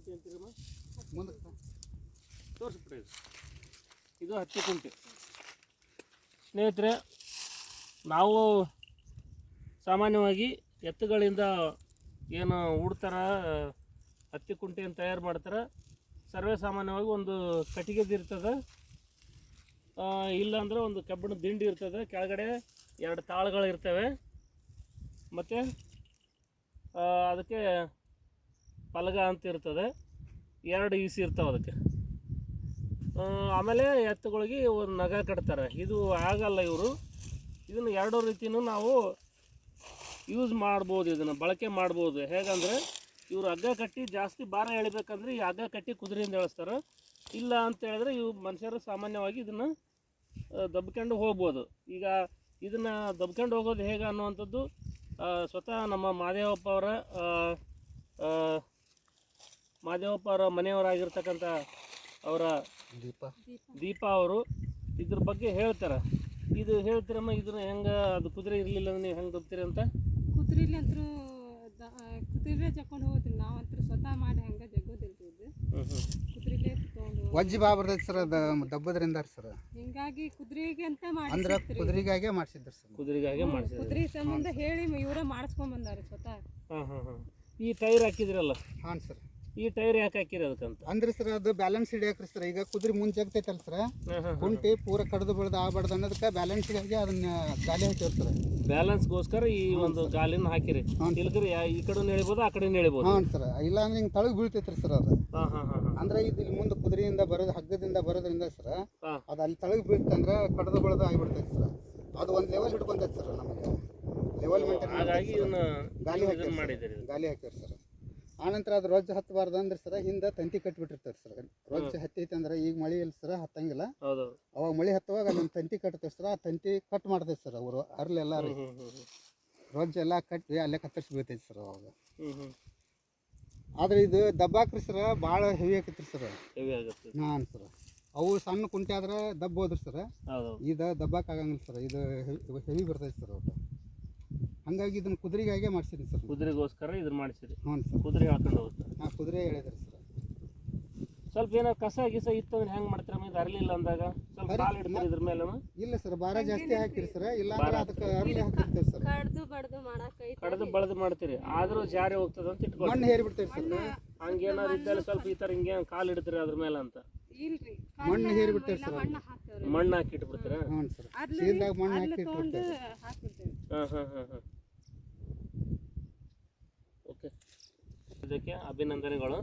ಕುಂಟೆ ಅಂತೀರಮ್ಮ? ಮುಂದಕ್ಕೆ ತೋರಿಸ್ಬಿಟ್ರಿ. ಇದು ಹತ್ತಿ ಕುಂಟೆ. ಸ್ನೇಹಿತರೆ, ನಾವು ಸಾಮಾನ್ಯವಾಗಿ ಎತ್ತುಗಳಿಂದ ಏನು ಹೂಡ್ತಾರ, ಹತ್ತಿ ಕುಂಟೆಯನ್ನು ತಯಾರು ಮಾಡ್ತಾರೆ. ಸರ್ವೇ ಸಾಮಾನ್ಯವಾಗಿ ಒಂದು ಕಟ್ಟಿಗೆದು ಇರ್ತದೆ, ಇಲ್ಲಾಂದ್ರೆ ಒಂದು ಕಬ್ಬಿಣದ ದಿಂಡಿ ಇರ್ತದೆ, ಕೆಳಗಡೆ 2 ತಾಳುಗಳು ಇರ್ತವೆ, ಮತ್ತು ಅದಕ್ಕೆ ಪಲಗ ಅಂತ ಇರ್ತದೆ, 2 ಈಸಿ ಇರ್ತಾವೆ ಅದಕ್ಕೆ. ಆಮೇಲೆ ಎತ್ತುಗಳಿಗೆ ಒಂದು ನಗ ಕಟ್ತಾರೆ. ಇದು ಆಗಲ್ಲ, ಇದನ್ನು 2 ರೀತಿಯೂ ನಾವು ಯೂಸ್ ಮಾಡ್ಬೋದು, ಇದನ್ನು ಬಳಕೆ ಮಾಡ್ಬೋದು. ಹೇಗಂದರೆ ಇವರು ಹಗ್ಗ ಕಟ್ಟಿ ಜಾಸ್ತಿ ಭಾರ ಎಳಿಬೇಕಂದ್ರೆ ಈ ಹಗ್ಗ ಕಟ್ಟಿ ಕುದುರೆಯಿಂದ ಎಳಿಸ್ತಾರೆ. ಇಲ್ಲ ಅಂತ ಹೇಳಿದ್ರೆ ಇವು ಮನುಷ್ಯರು ಸಾಮಾನ್ಯವಾಗಿ ಇದನ್ನು ದಬ್ಕೊಂಡು ಹೋಗ್ಬೋದು. ಈಗ ಇದನ್ನು ದಬ್ಕೊಂಡು ಹೋಗೋದು ಹೇಗೆ ಅನ್ನುವಂಥದ್ದು ಸ್ವತಃ ನಮ್ಮ ಮಾದೇವಪ್ಪ ಅವರ ಮನೆಯವರಾಗಿರ್ತಕ್ಕಂಥ ಅವರ ದೀಪಾ ಅವರು ಇದ್ರ ಬಗ್ಗೆ ಹೇಳ್ತಾರೆ. ಇದು ಹೇಳ್ತೀರಮ್ಮ, ಇದನ್ನ ಹೆಂಗೆ, ಅದು ಕುದುರೆ ಇರಲಿಲ್ಲ ಅಂದ್ರೆ ನೀವು ಹೆಂಗೆ ದಬ್ತೀರಿ ಅಂತ? ಕುದುರೆಲಿ ಅಂತೂ ಕುದುರೆ ಜಕ್ಕೊಂಡು ಹೋಗ್ತೀವಿ ನಾವಂತೂ ಸ್ವತಃ ಮಾಡಿ ಹಂಗೆ ಜಗ್ಗೋದಿಲ್ರಿ. ಇದು ಕುದುರೆಲೇ ತೊಗೊಂಡು ವಜ್ಜಿ ಬಾ ಬರ್ತೈತೆ ಸರ್, ಅದು ದಬ್ಬದ್ರಿಂದ ಸರ್. ಹಿಂಗಾಗಿ ಕುದುರೆಗೆ ಅಂತ ಅಂದ್ರೆ ಕುದುರೆಗಾಗೆ ಮಾಡಿಸಿದ್ರು ಸರ್. ಕುದುರೆಗಾಗೆ ಮಾಡಿಸಿದ್ರು. ಕುದುರೆ ಸಂಬಂಧ ಹೇಳಿ ಇವರ ಮಾಡಿಸ್ಕೊಂಡ್ ಬಂದಾರೆ ಸ್ವತಃ. ಈ ಟೈರ್ ಹಾಕಿದ್ರಲ್ಲ? ಹಾಂ ಸರ್. ಈ ಟೈರ್ ಯಾಕೆ ಹಾಕಿರಿ ಅದಕ್ಕಂತ ಅಂದ್ರೆ ಸರ್ ಅದು ಬ್ಯಾಲೆನ್ಸ್ ಹಿಡಿಯಾಕ್ರಿ ಸರ್. ಈಗ ಕುದುರೆ ಮುಂಚೆ ಆಗ್ತೈತಲ್ಲ ಸರ್, ಕುಂಟಿ ಪೂರ ಕಡ್ದು ಬೆಳ್ದು ಆಗ್ಬಾರ್ದು ಅನ್ನೋದಕ್ಕೆ ಬ್ಯಾಲೆನ್ಸ್ ಹಿಡಿಯಾಗಿ ಅದನ್ನ ಗಾಲಿ ಹಾಕಿವ್ರಿ ಸರ್. ಬ್ಯಾಲೆನ್ಸ್ಗೋಸ್ಕರ ಈ ಒಂದು ಗಾಲಿನ ಹಾಕಿರಿ. ಇಲ್ಕರಿ ಈ ಕಡೆ ಎಳಿಬೋದು, ಆ ಕಡೆ ಎಳಿಬೋದು. ಹಾಂ ಸರ್. ಇಲ್ಲ ಅಂದ್ರೆ ಹಿಂಗೆ ತಳಗ್ ಬೀಳ್ತೈತ್ರಿ ಸರ್ ಅದು. ಅಂದ್ರೆ ಇದು ಇಲ್ಲಿ ಮುಂದೆ ಕುದುರೆಯಿಂದ ಬರೋದು, ಹಗ್ಗದಿಂದ ಬರೋದ್ರಿಂದ ಸರ್, ಅದು ಅಲ್ಲಿ ತಳಗ್ ಬೀಳ್ತಂದ್ರೆ ಕಡ್ದು ಬೆಳ್ದು ಆಗಿಬಿಡ್ತೈತೆ ಸರ್. ಅದು ಒಂದು ಲೆವೆಲ್ ಹಿಡ್ಕೊಂತೈತೆ ಸರ್, ನಮಗೆ ಲೆವೆಲ್ ಮೇಂಟೈನ್ ಹಾಗಾಗಿ ಇದನ್ನ ಗಾಲಿ ಹಾಕಿವ್ರಿ ಸರ್. ಆನಂತರ ಅದು ರೊಜ್ಜು ಹತ್ತಬಾರ್ದು ಅಂದ್ರೆ ಸರ್ ಹಿಂದೆ ತಂತಿ ಕಟ್ಟಿಬಿಟ್ಟಿರ್ತಾರೆ ಸರ್. ರೊಜ್ಜು ಹತ್ತೈತೆ ಅಂದ್ರೆ ಈಗ ಮಳೆ ಇಲ್ಲ ಸರ್, ಹತ್ತಂಗಿಲ್ಲ. ಅವಾಗ ಮಳೆ ಹತ್ತುವಾಗ ಅದನ್ನ ತಂತಿ ಕಟ್ತೇವೆ ಸರ್. ಆ ತಂತಿ ಕಟ್ ಮಾಡ್ತೈತೆ ಸರ್ ಅವರು ಅರ್ಲೆಲ್ಲ ರೀ, ರೊಜ್ಜೆಲ್ಲ ಕಟ್ಟಿ ಅಲ್ಲೇ ಕತ್ತರಿಸಿ ಬೀಳ್ತೈತೆ ಸರ್ ಅವಾಗ. ಆದ್ರೆ ಇದು ದಬ್ಬಾಕ್ರಿ ಸರ್ ಭಾಳ ಹೆವಿ ಆಕೈತ್ರಿ ಸರ್. ಹಾಂ ಸರ್. ಅವು ಸಣ್ಣ ಕುಂಟೆ ಆದ್ರೆ ದಬ್ಬೋದ್ರಿ ಸರ್. ಇದು ದಬ್ಬಾಕ್ ಆಗಂಗಿಲ್ಲ ಸರ್, ಇದು ಹೆವಿ ಬರ್ತೈತೆ ಸರ್ ಒಟ್ಟು. ಹಂಗಾಗಿ ಇದನ್ನ ಕುದುರೆಗಾಗೆ ಮಾಡಿಸಿದ್ರಿ ಸರ್. ಕುದುರೆಗೋಸ್ಕರ ಇದನ್ನ ಮಾಡಿಸಿರಿ? ಹ್ಞೂ ಸರ್. ಕುದುರೆ ಹಾಕೊಂಡು ಹೋಗುತ್ತೆ. ಹಾಂ, ಕುದುರೆ ಹೇಳಿದ್ರಿ ಸರ್. ಸ್ವಲ್ಪ ಏನಾದ್ರು ಕಸ ಗಿಸ ಇತ್ತು ಅಂದ್ರೆ ಹೆಂಗೆ ಮಾಡ್ತೀರ? ಇದು ಅರಲಿಲ್ಲ ಅಂದಾಗ ಸ್ವಲ್ಪ ಕಾಲು ಇಡ್ತೀರಿ ಇದ್ರ ಮೇಲೆ? ಇಲ್ಲ ಸರ್, ಭಾರ ಜಾಸ್ತಿ ಹಾಕಿರಿ ಸರ್. ಇಲ್ಲ ಅಂದ್ರೆ ಅದಕ್ಕೆ ಅರಳಿ ಹಾಕಿರ್ತೀವಿ ಸರ್. ಕಡ್ದು ಬಡ್ದು ಮಾಡ್ತೀರಿ, ಆದ್ರೂ ಜಾರಿ ಹೋಗ್ತದೆ ಅಂತ ಇಟ್ಕೊಂಡು ಮಣ್ಣು ಹೇರಿ ಬಿಡ್ತೇವೆ ಸರ್. ಹಂಗೇನಾದ್ರು ಇದ್ದಲ್ಲಿ ಸ್ವಲ್ಪ ಈ ಥರ ಹಿಂಗೆ ಕಾಲು ಇಡ್ತೀರಿ ಅದ್ರ ಮೇಲೆ ಅಂತ? ಮಣ್ಣು ಹೇರಿ ಬಿಡ್ತೇವೆ ಸರ್. ಮಣ್ಣು ಹಾಕಿ ಇಟ್ಬಿಡ್ತೀರಾ? ಹ್ಞೂ ಸರ್. ಚೀಲದಾಗ ಮಣ್ಣು ಹಾಕಿ ಇಟ್ಬಿಡ್ತೇವೆ. ಓಕೆ, ಇದಕ್ಕೆ ಅಭಿನಂದನೆಗಳು.